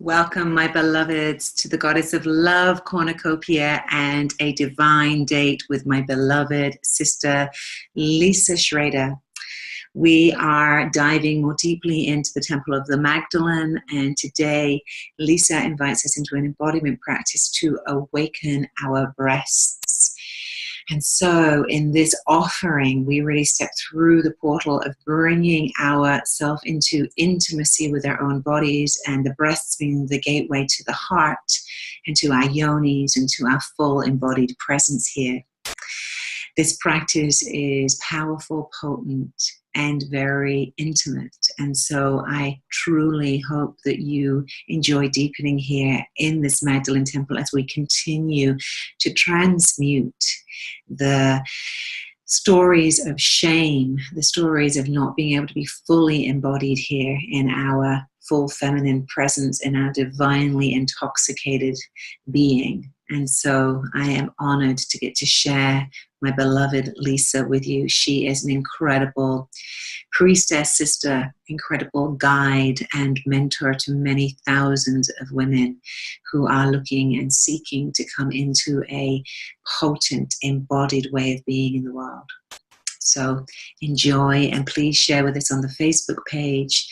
Welcome, my beloveds, to the Goddess of Love Cornucopia and a divine date with my beloved sister, Lisa Schrader. We are diving more deeply into the Temple of the Magdalene, and today Lisa invites us into an embodiment practice to awaken our breasts. And so in this offering, we really step through the portal of bringing ourself into intimacy with our own bodies, and the breasts being the gateway to the heart and to our yonis and to our full embodied presence here. This practice is powerful, potent, and very intimate. And so I truly hope that you enjoy deepening here in this Magdalene Temple as we continue to transmute the stories of shame, the stories of not being able to be fully embodied here in our full feminine presence, in our divinely intoxicated being. And so I am honored to get to share my beloved Lisa with you. She is an incredible priestess, sister, incredible guide and mentor to many thousands of women who are looking and seeking to come into a potent, embodied way of being in the world. So enjoy, and please share with us on the Facebook page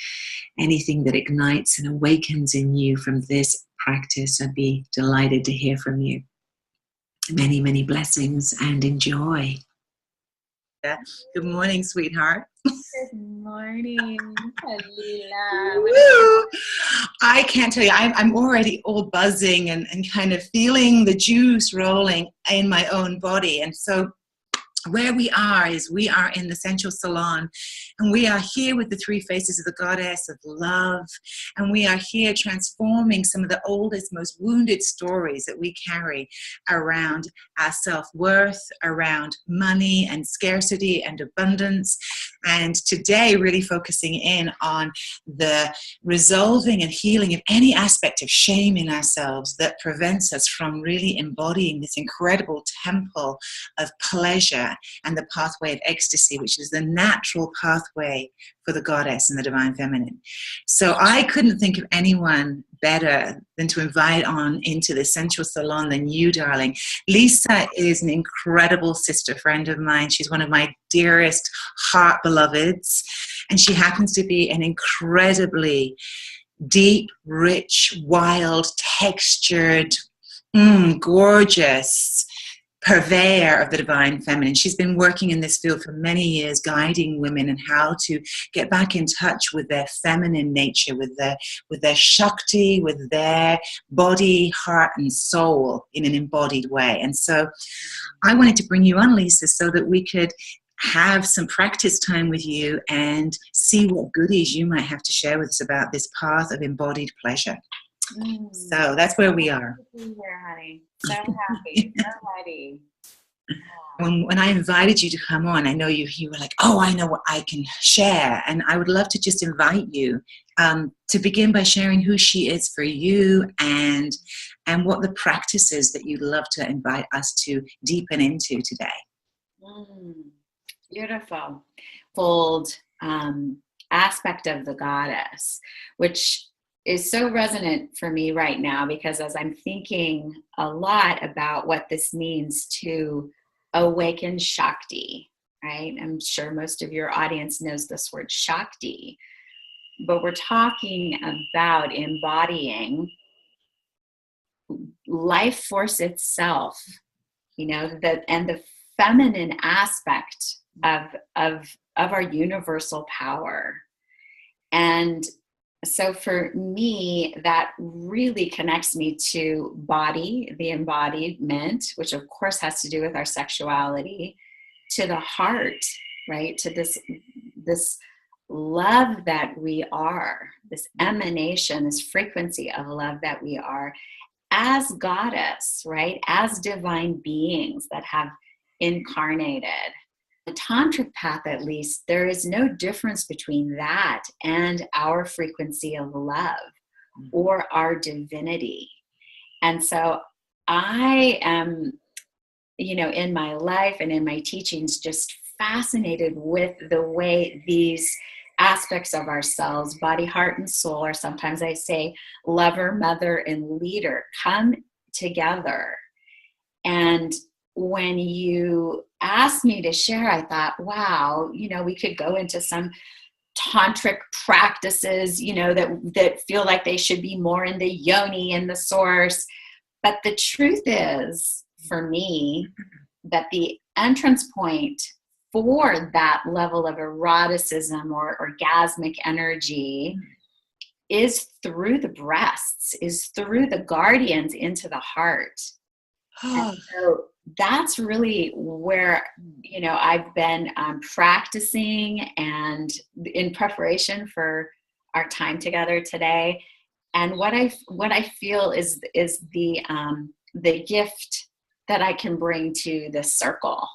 anything that ignites and awakens in you from this practice. I'd be delighted to hear from you. Many, many blessings and enjoy. Good morning, sweetheart. Good morning, Kalila. Woo! I can't tell you, I'm already all buzzing and kind of feeling the juice rolling in my own body. And so where we are is we are in the sensual salon, and we are here with the three faces of the goddess of love, and we are here transforming some of the oldest, most wounded stories that we carry around our self-worth, around money and scarcity and abundance. And today really focusing in on the resolving and healing of any aspect of shame in ourselves that prevents us from really embodying this incredible temple of pleasure and the pathway of ecstasy, which is the natural pathway for the goddess and the divine feminine. So I couldn't think of anyone better than to invite on into the sensual salon than you, darling. Lisa is an incredible sister friend of mine. She's one of my dearest heart beloveds, and she happens to be an incredibly deep, rich, wild, textured, gorgeous purveyor of the divine feminine. She's been working in this field for many years, guiding women in how to get back in touch with their feminine nature, with their Shakti, with their body, heart, and soul in an embodied way. And so I wanted to bring you on, Lisa, so that we could have some practice time with you and see what goodies you might have to share with us about this path of embodied pleasure. So that's where we are. Here, honey. So happy, so ready. When I invited you to come on, I know you were like, oh, I know what I can share. And I would love to just invite you to begin by sharing who she is for you and what the practice is that you'd love to invite us to deepen into today. Beautiful. Fold aspect of the goddess, which is so resonant for me right now, because as I'm thinking a lot about what this means to awaken Shakti, right? I'm sure most of your audience knows this word Shakti, but we're talking about embodying life force itself, and the feminine aspect of our universal power. And so for me, that really connects me to body, the embodiment, which of course has to do with our sexuality, to the heart, right? To this love that we are, this emanation, this frequency of love that we are as goddess, right? As divine beings that have incarnated. The tantric path, at least, there is no difference between that and our frequency of love or our divinity. And so I am, in my life and in my teachings, just fascinated with the way these aspects of ourselves, body, heart, and soul, or sometimes I say lover, mother, and leader, come together. And when you asked me to share, I thought, wow, we could go into some tantric practices, that feel like they should be more in the yoni and the source. But the truth is, for me, that the entrance point for that level of eroticism or orgasmic energy is through the breasts, is through the guardians into the heart. And so that's really where, I've been practicing and in preparation for our time together today. And what I feel is the gift that I can bring to this circle.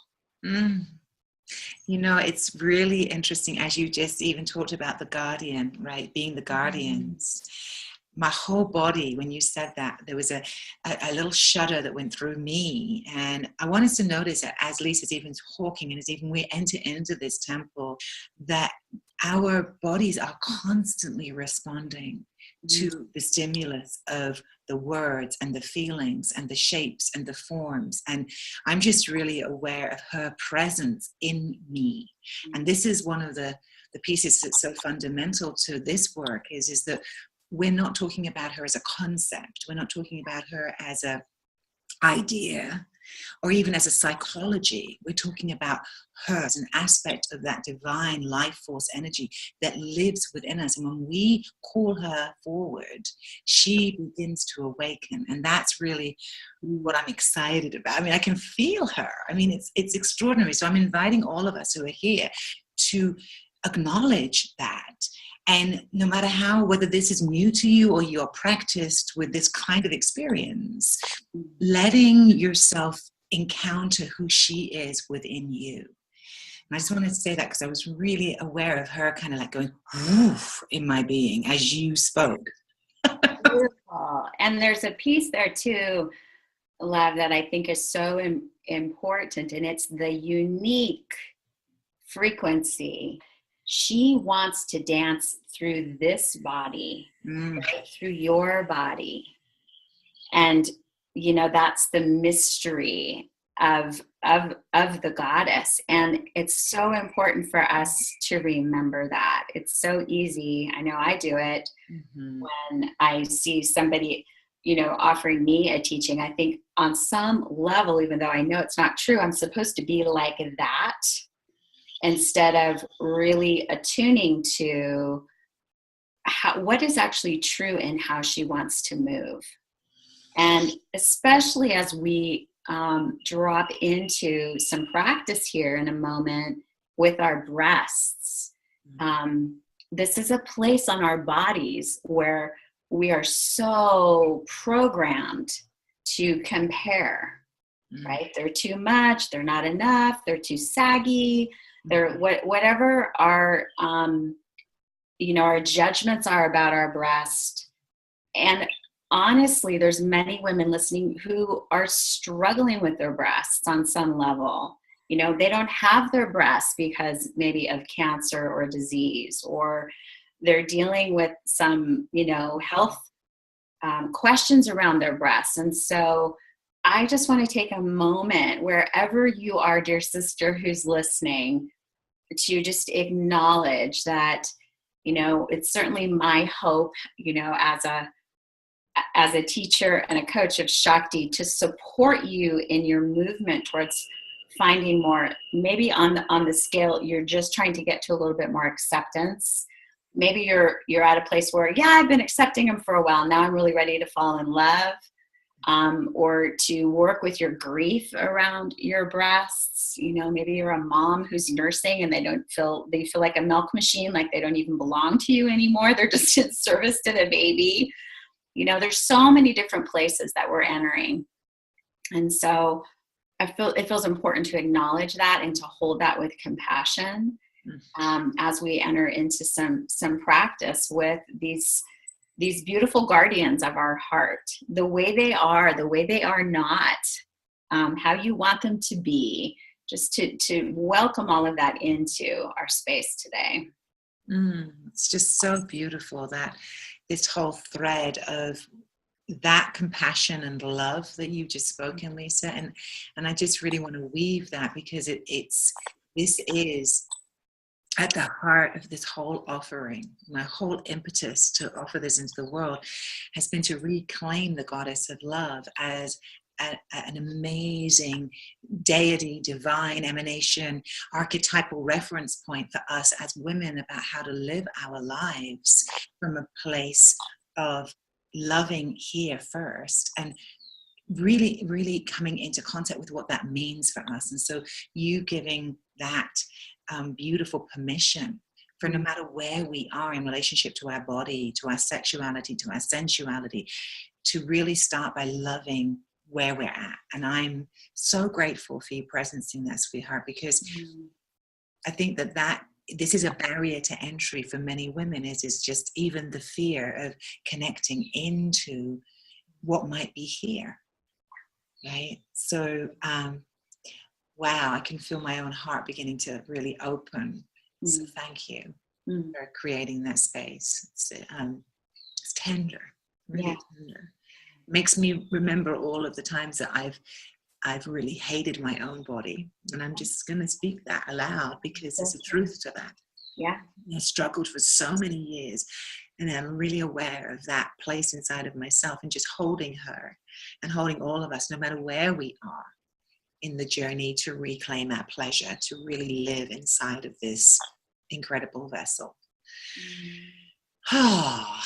It's really interesting, as you just even talked about the guardian, right? Being the guardians. My whole body, when you said that, there was a little shudder that went through me. And I want us to notice that as Lisa's even talking, and as even we enter into this temple, that our bodies are constantly responding to the stimulus of the words and the feelings and the shapes and the forms. And I'm just really aware of her presence in me. And this is one of the pieces that's so fundamental to this work is that we're not talking about her as a concept. We're not talking about her as an idea or even as a psychology. We're talking about her as an aspect of that divine life force energy that lives within us. And when we call her forward, she begins to awaken. And that's really what I'm excited about. I mean, I can feel her. I mean, it's extraordinary. So I'm inviting all of us who are here to acknowledge that. And no matter whether this is new to you or you're practiced with this kind of experience, letting yourself encounter who she is within you. And I just wanted to say that because I was really aware of her kind of like going woof in my being as you spoke. Beautiful. And there's a piece there too, Love, that I think is so important, and it's the unique frequency. She wants to dance through this body, right, through your body. And, that's the mystery of the goddess. And it's so important for us to remember that. It's so easy. I know I do it when I see somebody, offering me a teaching. I think on some level, even though I know it's not true, I'm supposed to be like that, instead of really attuning to what is actually true in how she wants to move. And especially as we drop into some practice here in a moment with our breasts, this is a place on our bodies where we are so programmed to compare, right? They're too much, they're not enough, they're too saggy. They're whatever our our judgments are about our breast. And honestly, there's many women listening who are struggling with their breasts on some level. They don't have their breasts because maybe of cancer or disease, or they're dealing with some health questions around their breasts. And so I just want to take a moment, wherever you are, dear sister who's listening, to just acknowledge that, it's certainly my hope, as a teacher and a coach of Shakti, to support you in your movement towards finding more. Maybe on the scale, you're just trying to get to a little bit more acceptance. Maybe you're at a place where, I've been accepting him for a while. Now I'm really ready to fall in love. Or to work with your grief around your breasts. Maybe you're a mom who's nursing and they feel like a milk machine, like they don't even belong to you anymore. They're just in service to the baby. There's so many different places that we're entering. And so I feel it feels important to acknowledge that and to hold that with compassion as we enter into some practice with these beautiful guardians of our heart, the way they are not, how you want them to be, just to welcome all of that into our space today. It's just so beautiful that this whole thread of that compassion and love that you've just spoken, Lisa, and I just really want to weave that, because this is at the heart of this whole offering. My whole impetus to offer this into the world has been to reclaim the goddess of love as an amazing deity, divine emanation, archetypal reference point for us as women about how to live our lives from a place of loving here first, and really, really coming into contact with what that means for us. And so you giving that beautiful permission for, no matter where we are in relationship to our body, to our sexuality, to our sensuality, to really start by loving where we're at. And I'm so grateful for you presencing that, sweetheart, because I think that this is a barrier to entry for many women, is just even the fear of connecting into what might be here, right? So wow, I can feel my own heart beginning to really open. So thank you for creating that space. It's tender, really tender. Makes me remember all of the times that I've really hated my own body, and I'm just going to speak that aloud, because there's a truth to that. Yeah, I struggled for so many years, and I'm really aware of that place inside of myself, and just holding her and holding all of us, no matter where we are in the journey to reclaim our pleasure, to really live inside of this incredible vessel. Oh.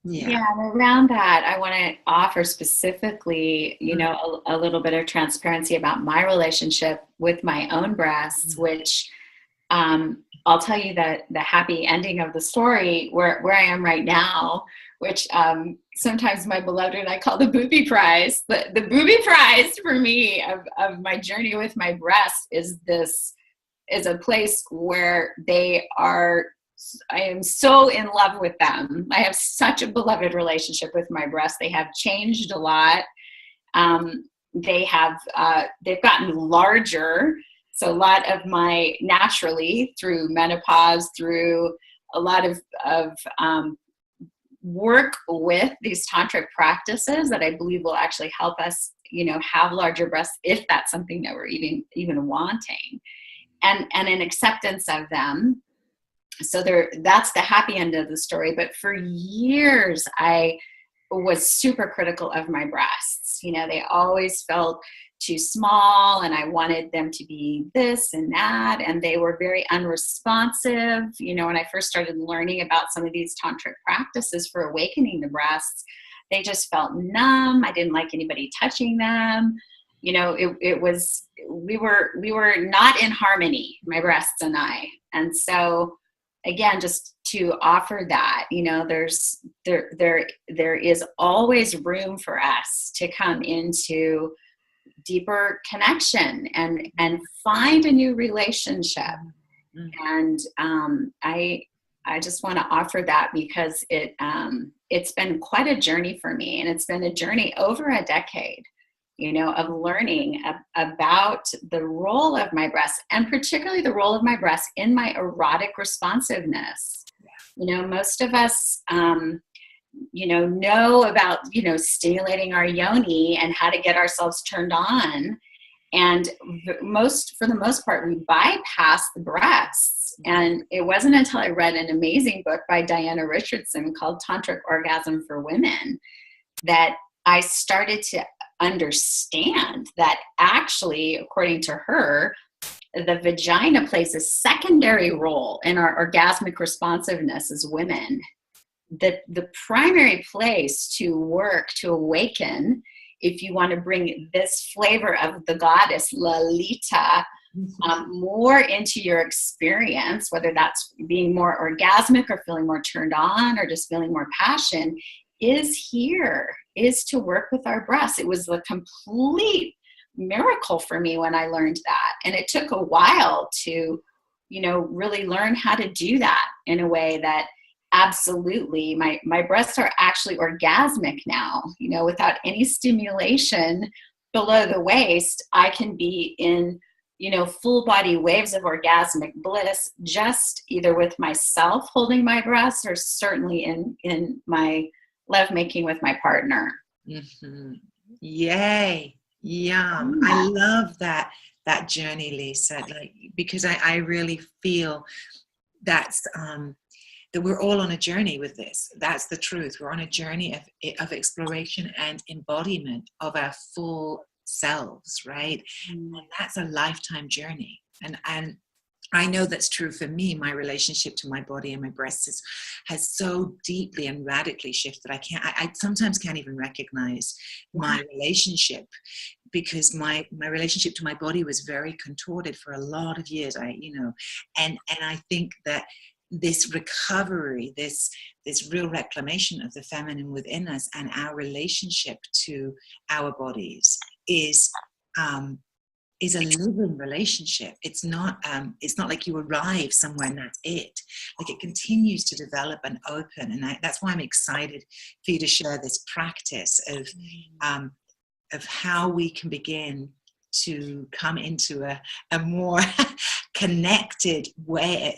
Yeah, and around that, I want to offer specifically, a little bit of transparency about my relationship with my own breasts, which I'll tell you that the happy ending of the story, where I am right now, which sometimes my beloved and I call the booby prize. The booby prize for me of my journey with my breasts is a place where I am so in love with them. I have such a beloved relationship with my breasts. They have changed a lot. They've gotten larger. So a lot of naturally through menopause, through a lot of work with these tantric practices that I believe will actually help us, have larger breasts if that's something that we're even wanting, and an acceptance of them. So that's the happy end of the story. But for years, I was super critical of my breasts. They always felt too small, and I wanted them to be this and that, and they were very unresponsive. When I first started learning about some of these tantric practices for awakening the breasts, they just felt numb. I didn't like anybody touching them. It was, we were not in harmony, my breasts and I. And so again, just to offer that, there is always room for us to come into deeper connection and find a new relationship. And I just want to offer that, because it's been quite a journey for me, and it's been a journey over a decade, of learning about the role of my breasts, and particularly the role of my breasts in my erotic responsiveness. Most of us, know about, stimulating our yoni and how to get ourselves turned on. And for the most part, we bypass the breasts. And it wasn't until I read an amazing book by Diana Richardson called Tantric Orgasm for Women that I started to understand that actually, according to her, the vagina plays a secondary role in our orgasmic responsiveness as women. The primary place to work, to awaken, if you want to bring this flavor of the goddess Lalita more into your experience, whether that's being more orgasmic or feeling more turned on or just feeling more passion, is to work with our breasts. It was a complete miracle for me when I learned that. And it took a while to, really learn how to do that in a way that absolutely my breasts are actually orgasmic now, without any stimulation below the waist. I can be in full body waves of orgasmic bliss, just either with myself holding my breasts or certainly in my lovemaking with my partner. Mm-hmm. Yay. Yum. I love that journey, Lisa, because I really feel that's that we're all on a journey with this. That's the truth. We're on a journey of exploration and embodiment of our full selves, right? And that's a lifetime journey. And I know that's true for me. My relationship to my body and my breasts has so deeply and radically shifted. I sometimes can't even recognize my relationship, because my relationship to my body was very contorted for a lot of years. And I think that this recovery, this real reclamation of the feminine within us and our relationship to our bodies is a living relationship. It's not like you arrive somewhere and that's it. Like, it continues to develop and open, and that's why I'm excited for you to share this practice of how we can begin to come into a more connected way,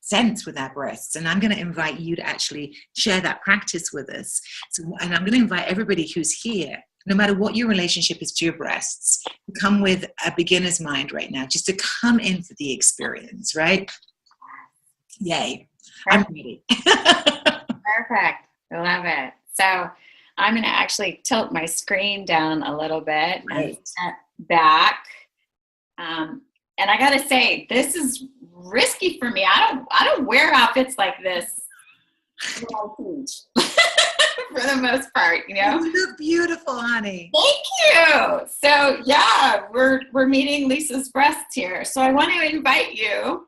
sense with our breasts. And I'm going to invite you to actually share that practice with us. And I'm going to invite everybody who's here, no matter what your relationship is to your breasts, to come with a beginner's mind right now, just to come in for the experience, right? Yay. I'm ready. Perfect. I love it. So I'm going to actually tilt my screen down a little bit and step back. And I got to say, this is risky for me. I don't wear outfits like this for the most part, You look beautiful, honey. Thank you. So yeah, we're meeting Lisa's breasts here. So I want to invite you,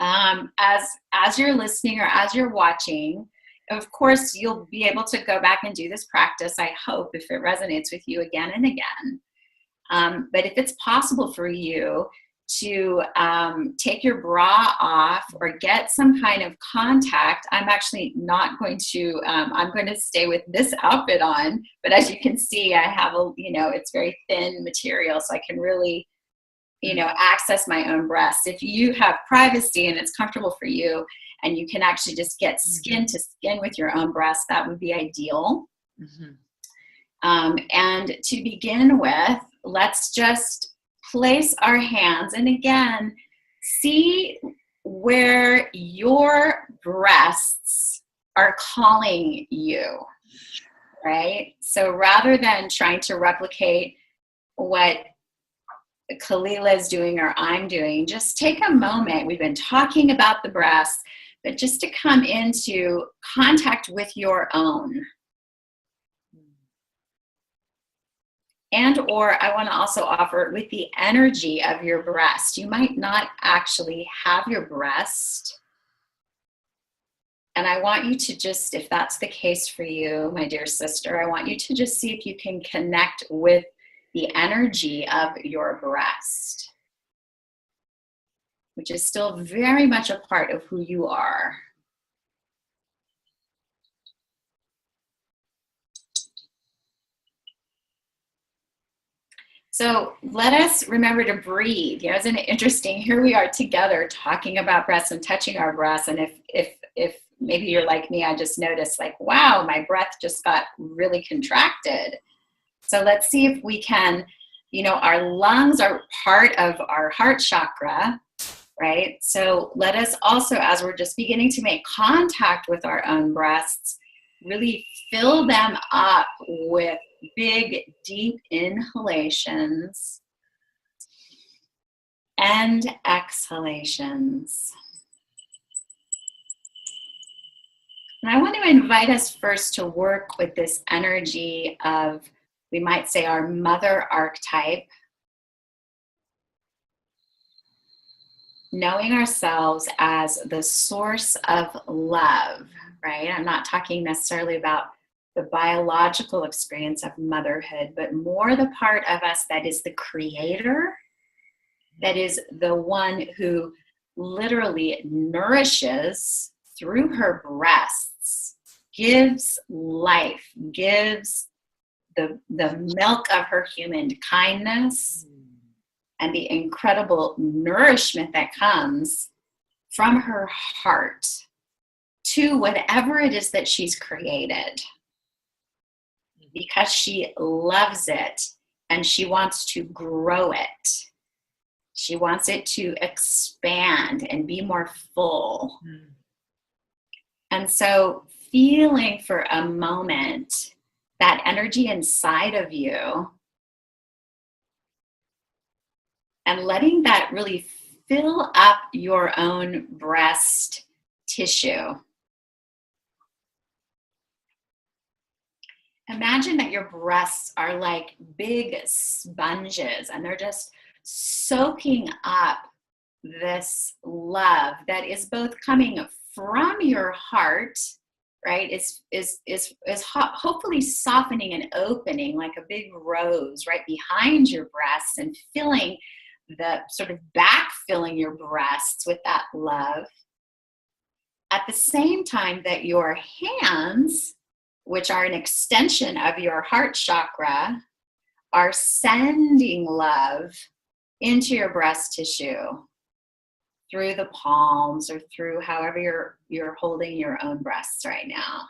as you're listening or as you're watching. Of course, you'll be able to go back and do this practice, I hope, if it resonates with you again and again. But if it's possible for you to take your bra off or get some kind of contact, I'm actually not going to, I'm going to stay with this outfit on. But as you can see, I have it's very thin material, so I can really, access my own breasts. If you have privacy and it's comfortable for you, and you can actually just get skin to skin with your own breast, that would be ideal. And to begin with, let's just place our hands, and again, see where your breasts are calling you, right? So rather than trying to replicate what Kalila is doing or I'm doing, just take a moment. We've been talking about the breasts, but just to come into contact with your own. And or I want to also offer with the energy of your breast. You might not actually have your breast. And I want you to just, if that's the case for you, my dear sister, I want you to just see if you can connect with the energy of your breast, which is still very much a part of who you are. So let us remember to breathe. Isn't it interesting? Here we are together talking about breasts and touching our breasts. And if maybe you're like me, I just noticed like, wow, my breath just got really contracted. So let's see if we can, our lungs are part of our heart chakra, right? So let us also, as we're just beginning to make contact with our own breasts, really fill them up with big, deep inhalations and exhalations. And I want to invite us first to work with this energy of, we might say, our mother archetype. Knowing ourselves as the source of love, right? I'm not talking necessarily about the biological experience of motherhood, but more the part of us that is the creator, that is the one who literally nourishes through her breasts, gives life, gives the milk of her human kindness and the incredible nourishment that comes from her heart to whatever it is that she's created, because she loves it and she wants to grow it. She wants it to expand and be more full. And so feeling for a moment that energy inside of you and letting that really fill up your own breast tissue. Imagine that your breasts are like big sponges and they're just soaking up this love that is both coming from your heart, right? Is hopefully softening and opening like a big rose right behind your breasts and filling the sort of backfilling your breasts with that love. At the same time that your hands, which are an extension of your heart chakra, are sending love into your breast tissue through the palms or through however you're holding your own breasts right now.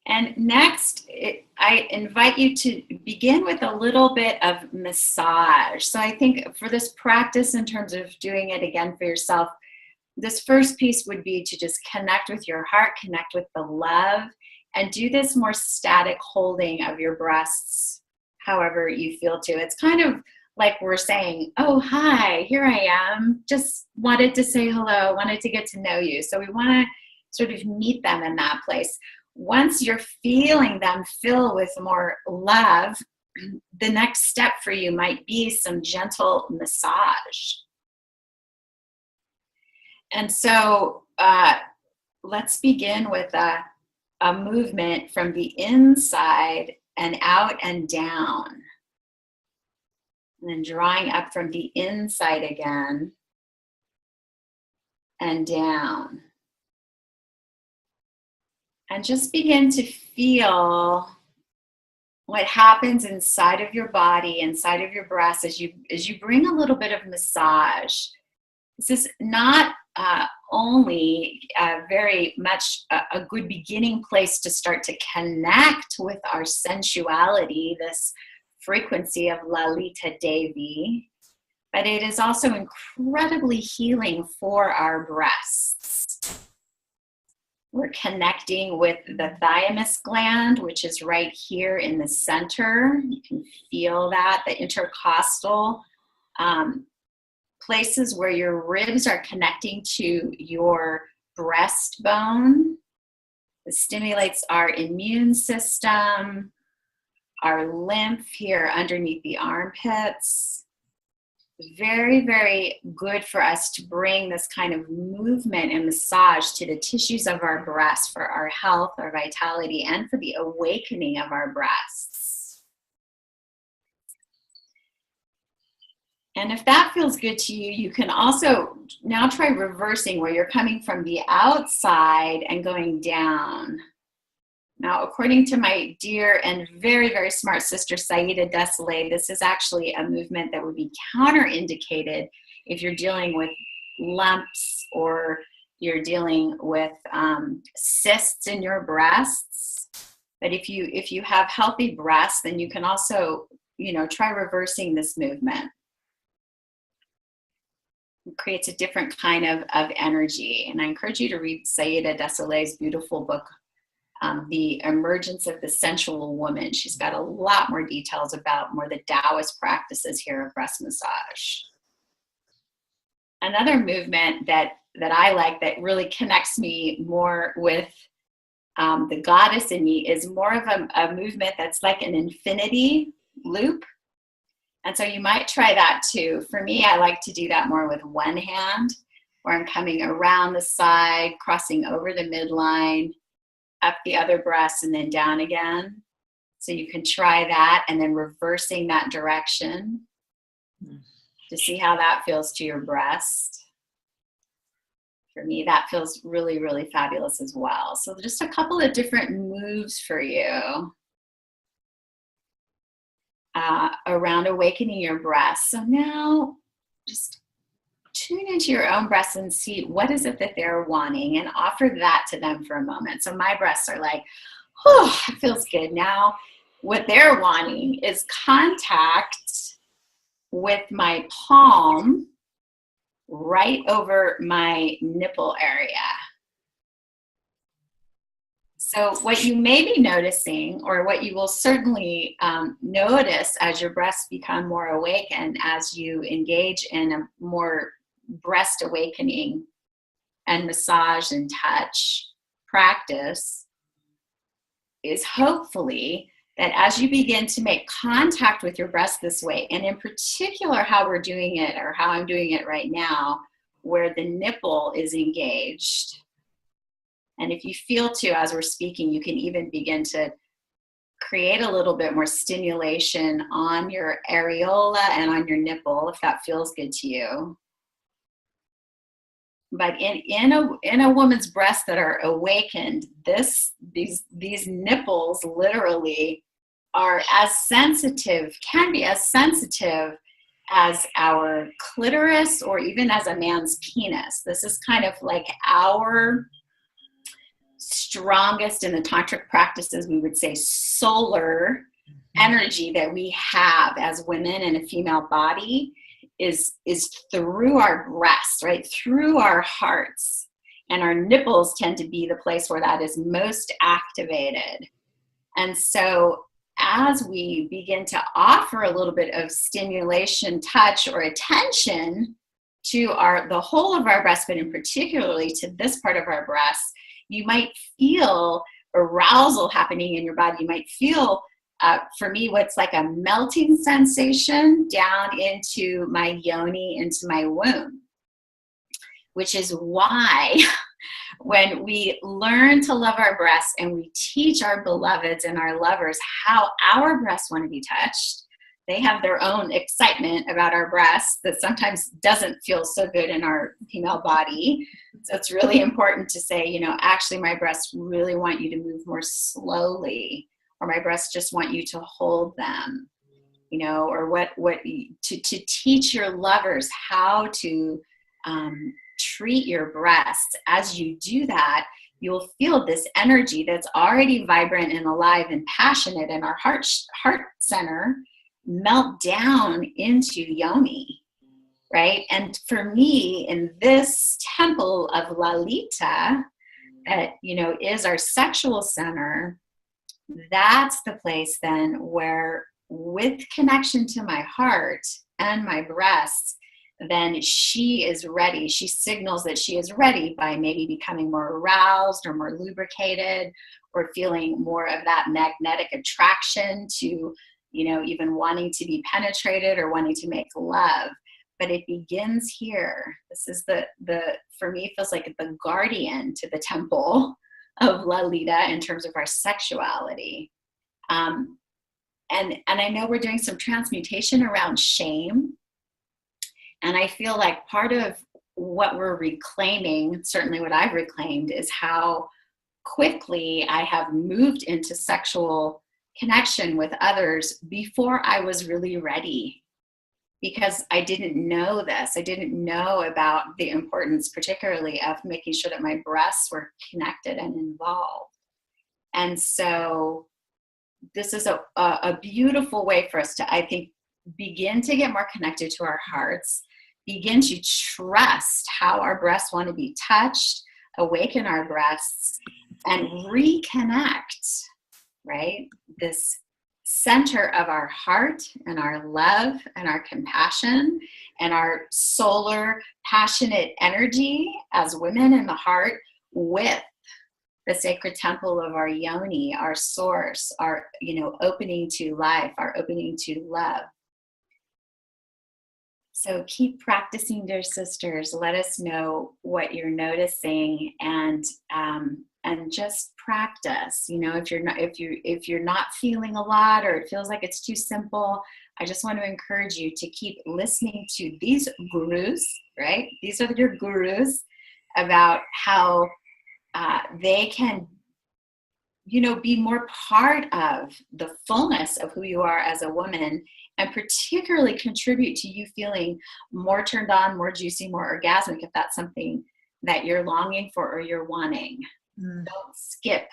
And next, I invite you to begin with a little bit of massage. So I think for this practice, in terms of doing it again for yourself, this first piece would be to just connect with your heart, connect with the love, and do this more static holding of your breasts, however you feel to. It's kind of like we're saying, oh, hi, here I am. Just wanted to say hello, wanted to get to know you. So we want to sort of meet them in that place. Once you're feeling them fill with more love, the next step for you might be some gentle massage. And so let's begin with a movement from the inside and out and down. And then drawing up from the inside again and down. And just begin to feel what happens inside of your body, inside of your breast, as you bring a little bit of massage. This is not only very much a good beginning place to start to connect with our sensuality, this frequency of Lalita Devi, but it is also incredibly healing for our breasts. We're connecting with the thymus gland, which is right here in the center. You can feel that, the intercostal places where your ribs are connecting to your breastbone. It stimulates our immune system, our lymph here underneath the armpits. Very, very good for us to bring this kind of movement and massage to the tissues of our breast for our health, our vitality, and for the awakening of our breasts. And if that feels good to you, you can also now try reversing, where you're coming from the outside and going down. Now, according to my dear and very, very smart sister, Saida Desolé, this is actually a movement that would be counterindicated if you're dealing with lumps or you're dealing with cysts in your breasts. But if you have healthy breasts, then you can also, try reversing this movement. It creates a different kind of energy. And I encourage you to read Saida Desolé's beautiful book, The Emergence of the Sensual Woman. She's got a lot more details about more the Taoist practices here of breast massage. Another movement that I like that really connects me more with the goddess in me is more of a movement that's like an infinity loop. And so you might try that too. For me, I like to do that more with one hand, where I'm coming around the side, crossing over the midline, up the other breast, and then down again. So you can try that, and then reversing that direction. to see how that feels to your breast. For me, that feels really, really fabulous as well. So just a couple of different moves for you around awakening your breast. So now just tune into your own breasts and see what is it that they're wanting and offer that to them for a moment. So my breasts are like, oh, it feels good. Now what they're wanting is contact with my palm right over my nipple area. So what you may be noticing, or what you will certainly notice as your breasts become more awake and as you engage in a more breast awakening and massage and touch practice, is hopefully that as you begin to make contact with your breast this way, and in particular how we're doing it, or how I'm doing it right now, where the nipple is engaged. And if you feel to, as we're speaking, you can even begin to create a little bit more stimulation on your areola and on your nipple, if that feels good to you. But in a woman's breasts that are awakened, these nipples literally are as sensitive, can be as sensitive as our clitoris, or even as a man's penis. This is kind of like our strongest, in the tantric practices, we would say solar energy that we have as women in a female body is through our breasts, right? Through our hearts. And our nipples tend to be the place where that is most activated. And so as we begin to offer a little bit of stimulation, touch, or attention to the whole of our breast, but in particularly to this part of our breast, you might feel arousal happening in your body. You might feel, for me, what's like a melting sensation down into my yoni, into my womb, which is why when we learn to love our breasts and we teach our beloveds and our lovers how our breasts want to be touched, they have their own excitement about our breasts that sometimes doesn't feel so good in our female body. So it's really important to say, you know, actually my breasts really want you to move more slowly, or my breasts just want you to hold them, you know, or to teach your lovers how to treat your breasts. As you do that, you'll feel this energy that's already vibrant and alive and passionate in our heart center melt down into yoni, right? And for me, in this temple of Lalita, that, you know, is our sexual center, that's the place then where, with connection to my heart and my breasts, then she is ready. She signals that she is ready by maybe becoming more aroused or more lubricated, or feeling more of that magnetic attraction to, you know, even wanting to be penetrated or wanting to make love. But it begins here. This is the for me, feels like the guardian to the temple of Lalita in terms of our sexuality. And I know we're doing some transmutation around shame. And I feel like part of what we're reclaiming, certainly what I've reclaimed, is how quickly I have moved into sexual connection with others before I was really ready, because I didn't know this. I didn't know about the importance, particularly, of making sure that my breasts were connected and involved. And so this is a beautiful way for us to, I think, begin to get more connected to our hearts, begin to trust how our breasts want to be touched, awaken our breasts, and reconnect, right? This center of our heart and our love and our compassion and our solar, passionate energy as women in the heart, with the sacred temple of our yoni, our source, our, you know, opening to life, our opening to love. So keep practicing, dear sisters. Let us know what you're noticing, and and just practice. You know, if you're not feeling a lot, or it feels like it's too simple, I just want to encourage you to keep listening to these gurus, right? These are your gurus about how they can, you know, be more part of the fullness of who you are as a woman, and particularly contribute to you feeling more turned on, more juicy, more orgasmic, if that's something that you're longing for or you're wanting. Don't skip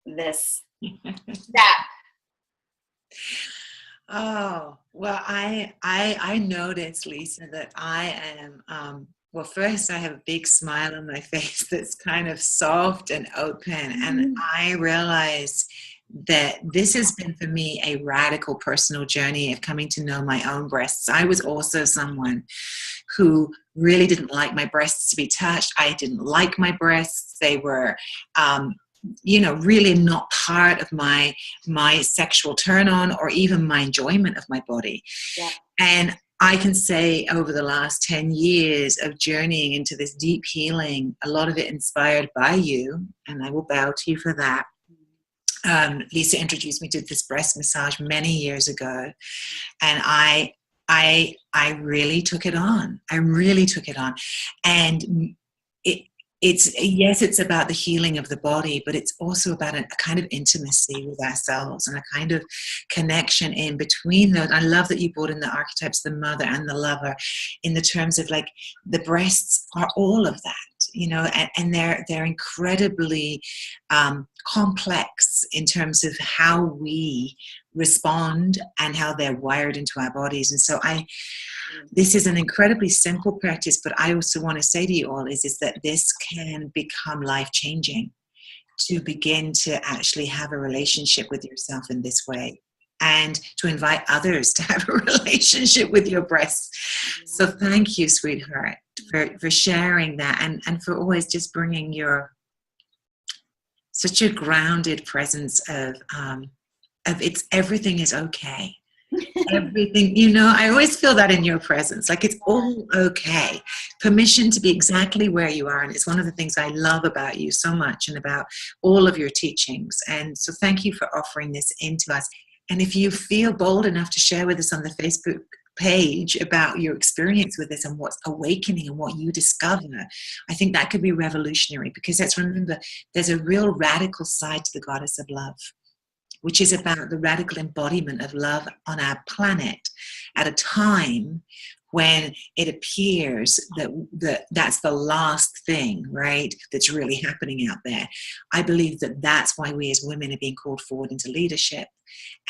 this step. Oh, well, I noticed, Lisa, that I am, well, first I have a big smile on my face that's kind of soft and open. And I realize that this has been for me a radical personal journey of coming to know my own breasts. I was also someone who really didn't like my breasts to be touched. I didn't like my breasts. They were, you know, really not part of my sexual turn on or even my enjoyment of my body. Yeah. And I can say over the last 10 years of journeying into this deep healing, a lot of it inspired by you, and I will bow to you for that. Lisa introduced me to this breast massage many years ago, and I really took it on. I really took it on. And it's about the healing of the body, but it's also about a kind of intimacy with ourselves and a kind of connection in between those. I love that you brought in the archetypes, the mother and the lover, in the terms of like the breasts are all of that, you know, and they're incredibly complex in terms of how we respond and how they're wired into our bodies. And so this is an incredibly simple practice, but I also want to say to you all is that this can become life-changing to begin to actually have a relationship with yourself in this way, and to invite others to have a relationship with your breasts. So thank you, sweetheart, for sharing that, and for always just bringing such a grounded presence of it's everything is okay. Everything, you know, I always feel that in your presence, like it's all okay. Permission to be exactly where you are. And it's one of the things I love about you so much and about all of your teachings. And so thank you for offering this into us. And if you feel bold enough to share with us on the Facebook page about your experience with this and what's awakening and what you discover, I think that could be revolutionary, because let's remember there's a real radical side to the goddess of love, which is about the radical embodiment of love on our planet at a time when it appears that that's the last thing, right, that's really happening out there. I believe that that's why we as women are being called forward into leadership.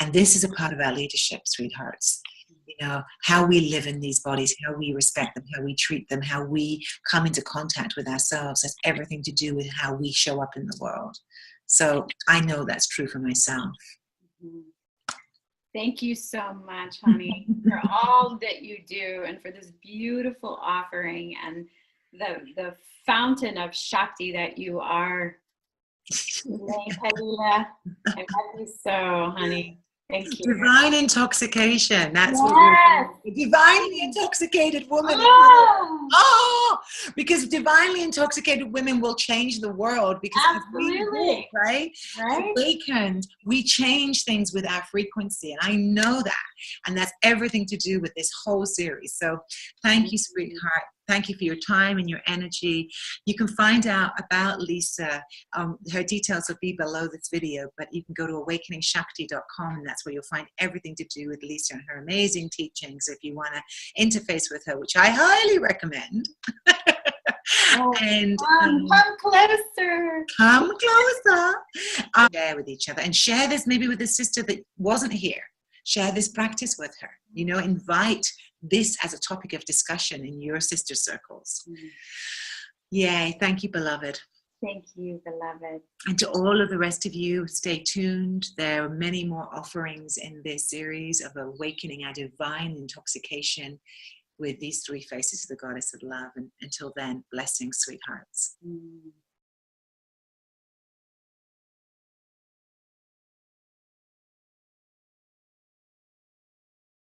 And this is a part of our leadership, sweethearts. You know, how we live in these bodies, how we respect them, how we treat them, how we come into contact with ourselves has everything to do with how we show up in the world. So I know that's true for myself. Thank you so much, honey, for all that you do and for this beautiful offering and the fountain of Shakti that you are. Kalila, I love you so, honey. Thank you. Divine intoxication. That's what we're doing. A divinely intoxicated woman. Because divinely intoxicated women will change the world. Because absolutely, right? Awakened, we change things with our frequency, and I know that. And that's everything to do with this whole series. So thank you, sweetheart. Thank you for your time and your energy. You can find out about Lisa. Her details will be below this video, but you can go to awakeningshakti.com, and that's where you'll find everything to do with Lisa and her amazing teachings if you want to interface with her, which I highly recommend. And come closer. Come closer. Share with each other, and share this maybe with a sister that wasn't here. Share this practice with her. You know, invite this as a topic of discussion in your sister circles. Yay. Thank you, beloved. Thank you, beloved. And to all of the rest of you, stay tuned. There are many more offerings in this series of awakening our divine intoxication with these three faces of the goddess of love. And until then, blessings, sweethearts.